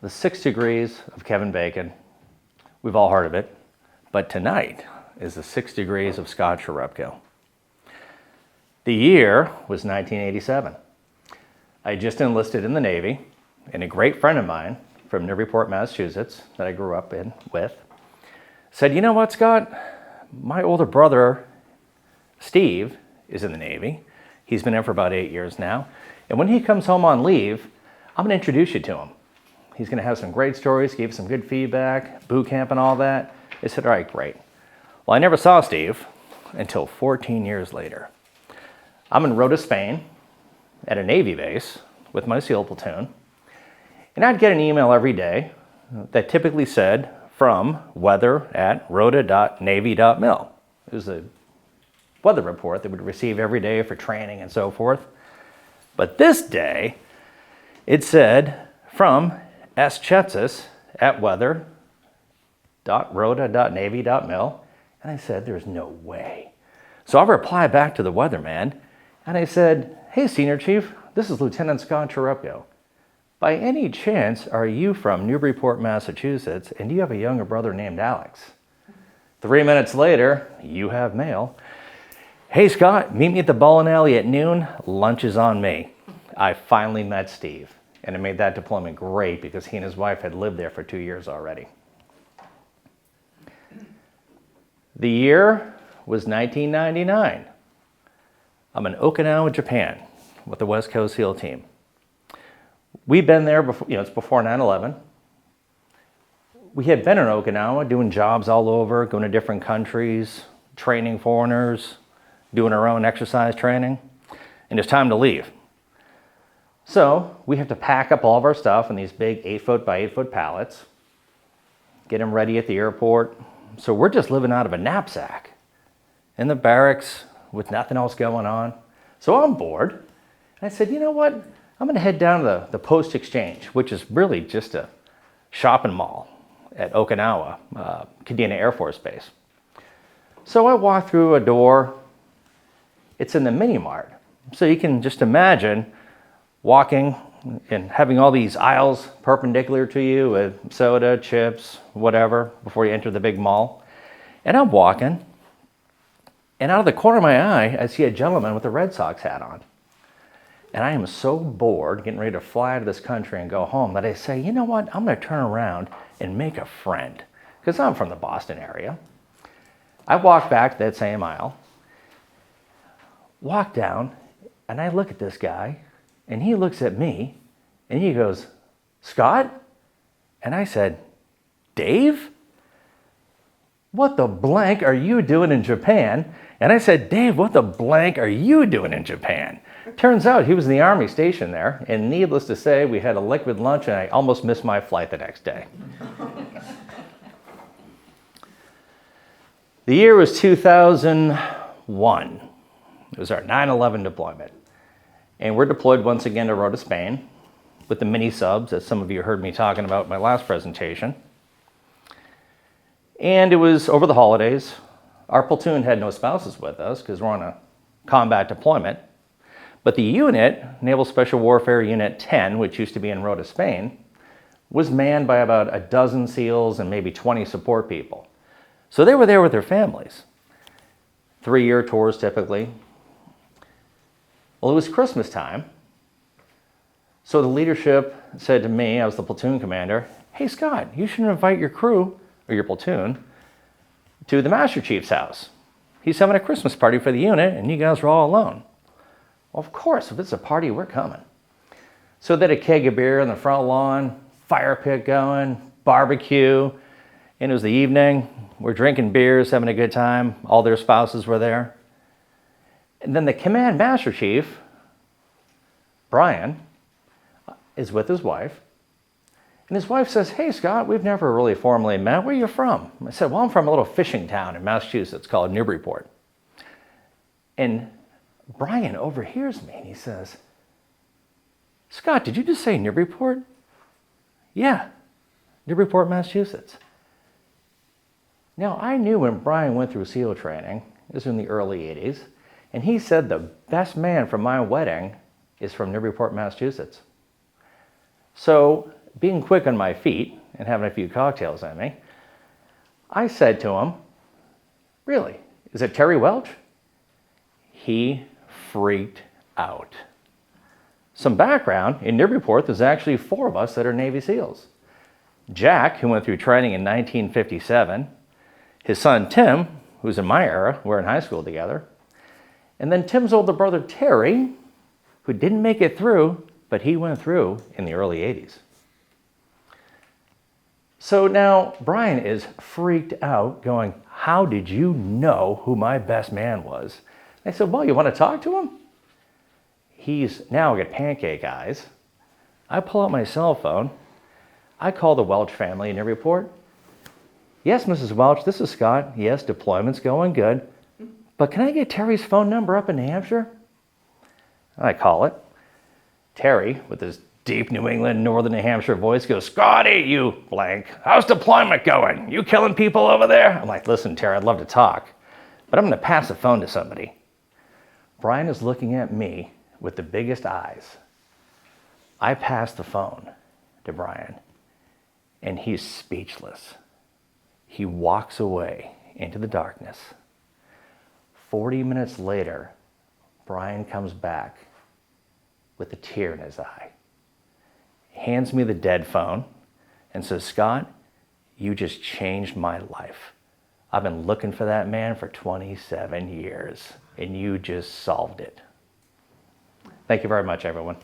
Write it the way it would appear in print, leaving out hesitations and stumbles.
the 6 degrees of Kevin Bacon. We've all heard of it, but tonight is the 6 degrees of Scott Chierepko. The year was 1987. I just enlisted in the Navy, and a great friend of mine from Newburyport, Massachusetts, that I grew up with, said, "You know what, Scott? My older brother, Steve, is in the Navy. He's been in for about 8 years now. And when he comes home on leave, I'm going to introduce you to him. He's going to have some great stories, give some good feedback, boot camp and all that." I said, "All right, great." Well, I never saw Steve until 14 years later. I'm in Rota, Spain, at a Navy base with my SEAL platoon. And I'd get an email every day that typically said, "From weather@rota.navy.mil." It was a weather report that we'd receive every day for training and so forth. But this day, it said, "From schetsis@weather.rota.navy.mil." And I said, "There's no way." So I replied back to the weatherman, and I said, "Hey, Senior Chief, this is Lieutenant Scott Chierepko. By any chance, are you from Newburyport, Massachusetts, and do you have a younger brother named Alex?" 3 minutes later, you have mail. "Hey, Scott, meet me at the bowling alley at noon. Lunch is on me." I finally met Steve, and it made that deployment great because he and his wife had lived there for 2 years already. The year was 1999. I'm in Okinawa, Japan, with the West Coast SEAL team. We've been there before, it's before 9/11. We had been in Okinawa doing jobs all over, going to different countries, training foreigners, doing our own exercise training, and it's time to leave. So we have to pack up all of our stuff in these big 8-foot by 8-foot pallets, get them ready at the airport. So we're just living out of a knapsack in the barracks with nothing else going on. So I'm bored. And I said, "You know what? I'm going to head down to the Post Exchange," which is really just a shopping mall at Okinawa, Kadena Air Force Base. So I walk through a door. It's in the mini mart. So you can just imagine walking and having all these aisles perpendicular to you with soda, chips, whatever, before you enter the big mall. And I'm walking, and out of the corner of my eye, I see a gentleman with a Red Sox hat on. And I am so bored, getting ready to fly to this country and go home, that I say, "You know what? I'm going to turn around and make a friend," because I'm from the Boston area. I walk back that same aisle, walk down, and I look at this guy, and he looks at me, and he goes, "Scott?" And I said, "Dave? What the blank are you doing in Japan?" And I said, "Dave, what the blank are you doing in Japan?" Turns out he was in the Army station there, and needless to say, we had a liquid lunch, and I almost missed my flight the next day. The year was 2001. It was our 9/11 deployment. And we're deployed once again to Rota, Spain, with the mini subs, as some of you heard me talking about in my last presentation. And it was over the holidays. Our platoon had no spouses with us because we're on a combat deployment. But the unit, Naval Special Warfare Unit 10, which used to be in Rota, Spain, was manned by about a dozen SEALs and maybe 20 support people. So they were there with their families. 3-year tours typically. Well, it was Christmas time. So the leadership said to me, I was the platoon commander, "Hey, Scott, you should invite your crew, or your platoon, to the Master Chief's house. He's having a Christmas party for the unit, and you guys are all alone." Well, of course, if it's a party, we're coming. So they had a keg of beer on the front lawn, fire pit going, barbecue, and it was the evening. We're drinking beers, having a good time. All their spouses were there. And then the Command Master Chief, Brian, is with his wife. And his wife says, "Hey, Scott, we've never really formally met. Where are you from?" I said, "Well, I'm from a little fishing town in Massachusetts called Newburyport." And Brian overhears me and he says, "Scott, did you just say Newburyport?" "Yeah, Newburyport, Massachusetts." Now, I knew when Brian went through SEAL training, it was in the early 80s, and he said the best man for my wedding is from Newburyport, Massachusetts. So being quick on my feet and having a few cocktails in me, I said to him, "Really? Is it Terry Welch?" He freaked out. Some background, in Newburyport, there's actually 4 of us that are Navy SEALs. Jack, who went through training in 1957, his son Tim, who's in my era, we're in high school together, and then Tim's older brother Terry, who didn't make it through, but he went through in the early 80s. So now Brian is freaked out going, "How did you know who my best man was?" I said, "Well, you want to talk to him?" He's now got pancake eyes. I pull out my cell phone. I call the Welch family in Newburyport. "Yes, Mrs. Welch, this is Scott. Yes, deployment's going good. But can I get Terry's phone number up in New Hampshire?" I call it. Terry, with his deep New England, northern New Hampshire voice, goes, "Scotty, you blank. How's deployment going? You killing people over there?" I'm like, "Listen, Terry, I'd love to talk, but I'm going to pass the phone to somebody." Brian is looking at me with the biggest eyes. I pass the phone to Brian, and he's speechless. He walks away into the darkness. 40 minutes later, Brian comes back with a tear in his eye, hands me the dead phone, and says, "Scott, you just changed my life. I've been looking for that man for 27 years, and you just solved it." Thank you very much, everyone.